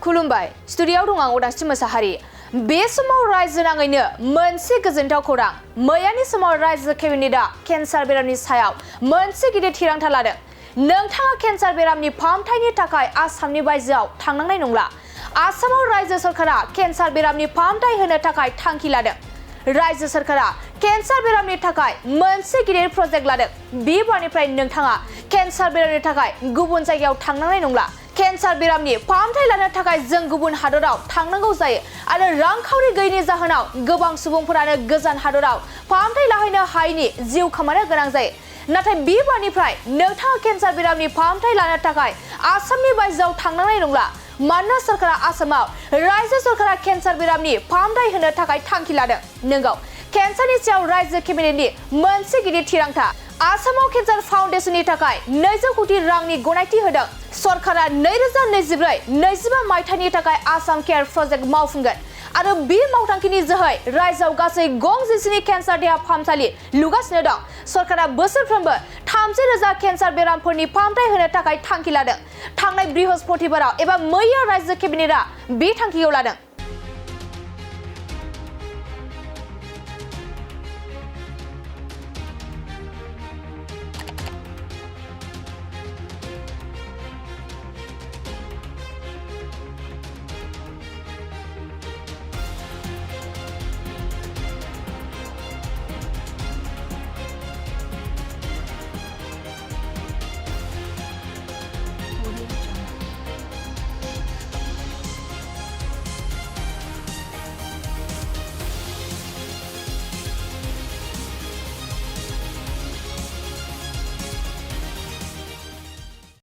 खुलुमबाय स्टुडियोआव दं आं उदांस्रि मोसाहारि बे समाव रायजो नाङैनो मोनसे गोजोनथाव खौरां मैयानि समाव रायजो केबिनेटआ केन्सार बेरामनि सायाव मोनसे गिदिर थिरांथा लादों नोंथाङा केन्सार बेरामनि फाहामथायनि थाखाय आसामनि बायजोआव थांनांनाय नंला आसामाव रायजो सरकारा केन्सार बेरामनि फाहामथाय होनो थाखाय थांखि लादों रायजो सरकारा केन्सार बेरामनि थाखाय मोनसे गिदिर प्रजेक्ट लादों बे बारनिफ्राय नोंथाङा केन्सार बेरामनि थाखाय गुबुन जायगायाव थांनांनाय नंला केन्सार बेरामनि फाहामथाय लानो थाखाय जों गुबुन हादराव थांनांगौ जायो आरो रांखावरि गैयैनि जाहोनाव गोबां सुबुंफोरानो गोजान हादराव फाहामथाय लाहैनो हायैनि जिउ खोमानो गोनां जायो नाथाय बे बारनिफ्राय नोंथाङा केन्सार बेरामनि फाहामथाय लानो थाखाय आसामनि बायजोआव थांनांनाय नंला मानोना सरकारा आसामाव रायजो सरकारा केन्सार बेरामनि फाहामथाय होनो थाखाय थांखि लादों नंगौ केन्सारनि सायाव रायजो केबिनेटनि मोनसे गिदिर थिरांथा आसामाव केन्सार फाउन्डेसननि थाखाय 200 कोटी रांनि गनायथि होदों सरकारा 2024-25 मायथाइनि थाखाय आसाम केयार प्रजेक्ट मावफुंगोन आरो बे मावथांखिनि जोहै रायजोआव गासै 67 केन्सार देहा फाहामसालि लुगासिनो दं सरकारा बोसोरफ्रोमबो 30,000 केन्सार बेरामफोरनि फाहामथाय होनो थाखाय थांखि लादों थांनाय बृहस्पतिबाराव एबा मैया रायजो केबिनेटआ बे थांखिखौ लादों